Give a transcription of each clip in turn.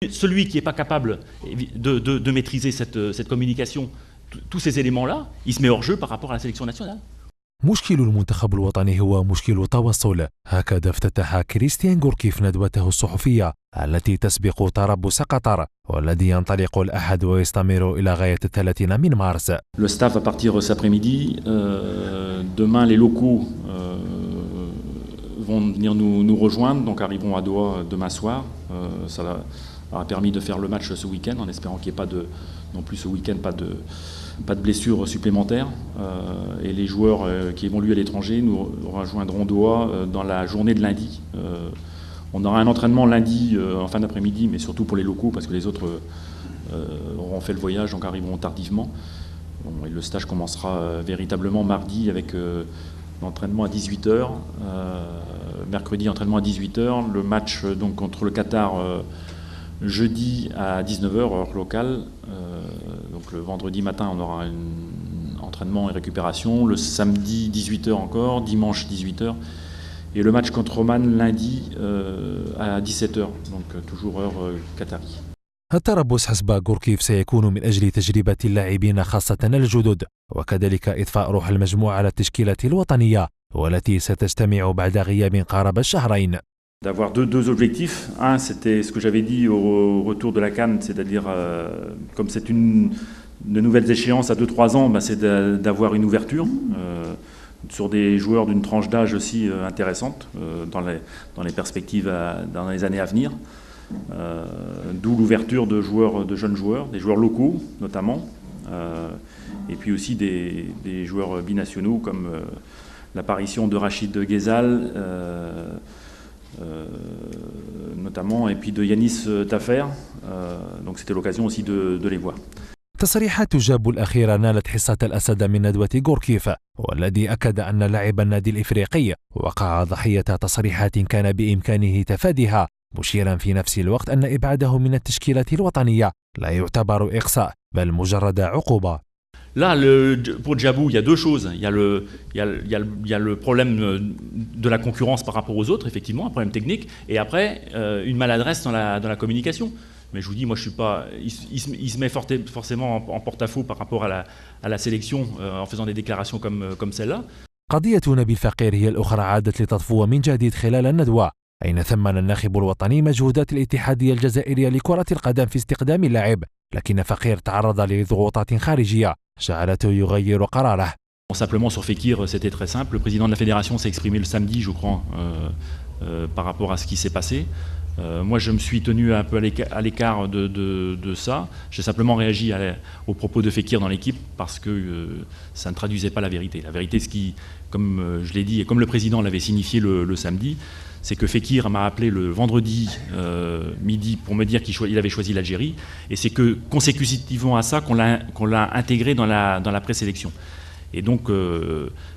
Celui qui n'est pas capable de maîtriser cette communication, tous ces éléments-là, il se met hors jeu par rapport à la sélection nationale. مشكل المنتخب الوطني هو مشكل التوصل، هكذا افتتح كريستيان غوركيف ندوته الصحفية التي تسبق تربص قطر والذي ينطلق الأحد ويستمر إلى غاية 30 من مارس. Le staff va partir cet après-midi. Demain, les locaux vont venir nous rejoindre, donc arriveront à Doha demain soir. Ça a permis de faire le match ce week-end en espérant qu'il n'y ait pas de, non plus ce week-end, pas de blessures supplémentaires. Et les joueurs qui évoluent à l'étranger nous rejoindront Doha dans la journée de lundi. On aura un entraînement lundi en fin d'après-midi, mais surtout pour les locaux parce que les autres auront fait le voyage, donc arriveront tardivement. Bon, et le stage commencera véritablement mardi avec l'entraînement à 18h. Mercredi, entraînement à 18h. Le match donc, contre le Qatar jeudi à 19h, heure locale. Donc le vendredi matin, on aura un entraînement et récupération. Le samedi, 18h encore. Dimanche, 18h. Et le match contre Oman lundi à 17h. Donc toujours heure qatari. التربص حسب غوركيف سيكون من أجل تجربة اللاعبين خاصة الجدد وكذلك إضفاء روح المجموعة على التشكيلة الوطنية والتي ستجتمع بعد غياب قارب الشهرين. D'avoir deux objectifs. Un, c'était ce que j'avais dit au retour de la CAN, c'est-à-dire comme c'est de nouvelles échéances à 2-3 ans, c'est d'avoir une ouverture sur des joueurs d'une tranche d'âge aussi intéressante dans les perspectives dans les années à venir. D'où l'ouverture de jeunes joueurs, des joueurs locaux notamment, et puis aussi des joueurs binationaux comme l'apparition de Rachid Ghezal notamment, et puis de Yanis Tafer. Donc c'était l'occasion aussi de les voir. تصريحات جابو الأخيرة نالت حصة الأسد من ندوة غوركيف والذي أكد أن لاعب النادي الإفريقي وقع ضحية تصريحات كان بإمكانه تفاديها، مشيرا في نفس الوقت أن إبعاده من التشكيلة الوطنية لا يعتبر إقصاء بل مجرد عقوبة. Là, pour Djabou, il y a deux choses. Il y a le problème de la concurrence par rapport aux autres, effectivement, un problème technique, et après, une maladresse dans la communication. Mais je vous dis, moi, je suis pas. Il se met forcément en porte-à-faux par rapport à la sélection en faisant des déclarations comme celle-là. قضية نبيل فقير هي الأخرى عادت لتطفو من جديد خلال الندوة، أين ثمن الناخب الوطني مجهودات الاتحادية الجزائرية لكرة القدم في استقدام اللاعب، لكن فقير تعرض لضغوطات خارجية جعلته يغير قراره. Simplement sur Fekir, c'était très simple. Le président de la fédération s'est exprimé le samedi, je crois, par rapport à ce qui s'est passé. Moi, je me suis tenu un peu à l'écart de ça. J'ai simplement réagi aux propos de Fekir dans l'équipe parce que ça ne traduisait pas la vérité. La vérité, comme je l'ai dit et comme le président l'avait signifié le samedi, c'est que Fekir m'a appelé le vendredi midi pour me dire qu'il avait choisi l'Algérie. Et c'est que consécutivement à ça qu'on l'a intégré dans la présélection. Et donc,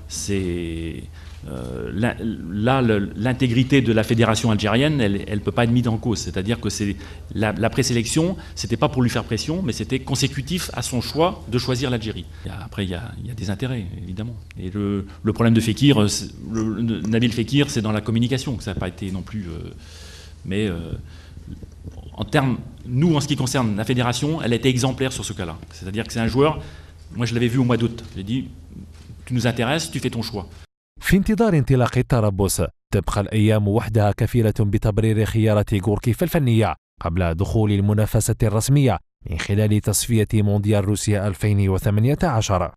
c'est... là, l'intégrité de la fédération algérienne, elle ne peut pas être mise en cause. C'est-à-dire que la présélection, ce n'était pas pour lui faire pression, mais c'était consécutif à son choix de choisir l'Algérie. Après, il y a des intérêts, évidemment. Et le problème de Fekir, Nabil Fekir, c'est dans la communication que ça n'a pas été non plus... mais en ce qui concerne la fédération, elle a été exemplaire sur ce cas-là. C'est-à-dire que c'est un joueur... Moi, je l'avais vu au mois d'août. J'ai dit, tu nous intéresses, tu fais ton choix. في انتظار انطلاق التربص تبقى الأيام وحدها كفيلة بتبرير خيارات غوركيف الفنية قبل دخول المنافسة الرسمية من خلال تصفية مونديال روسيا 2018.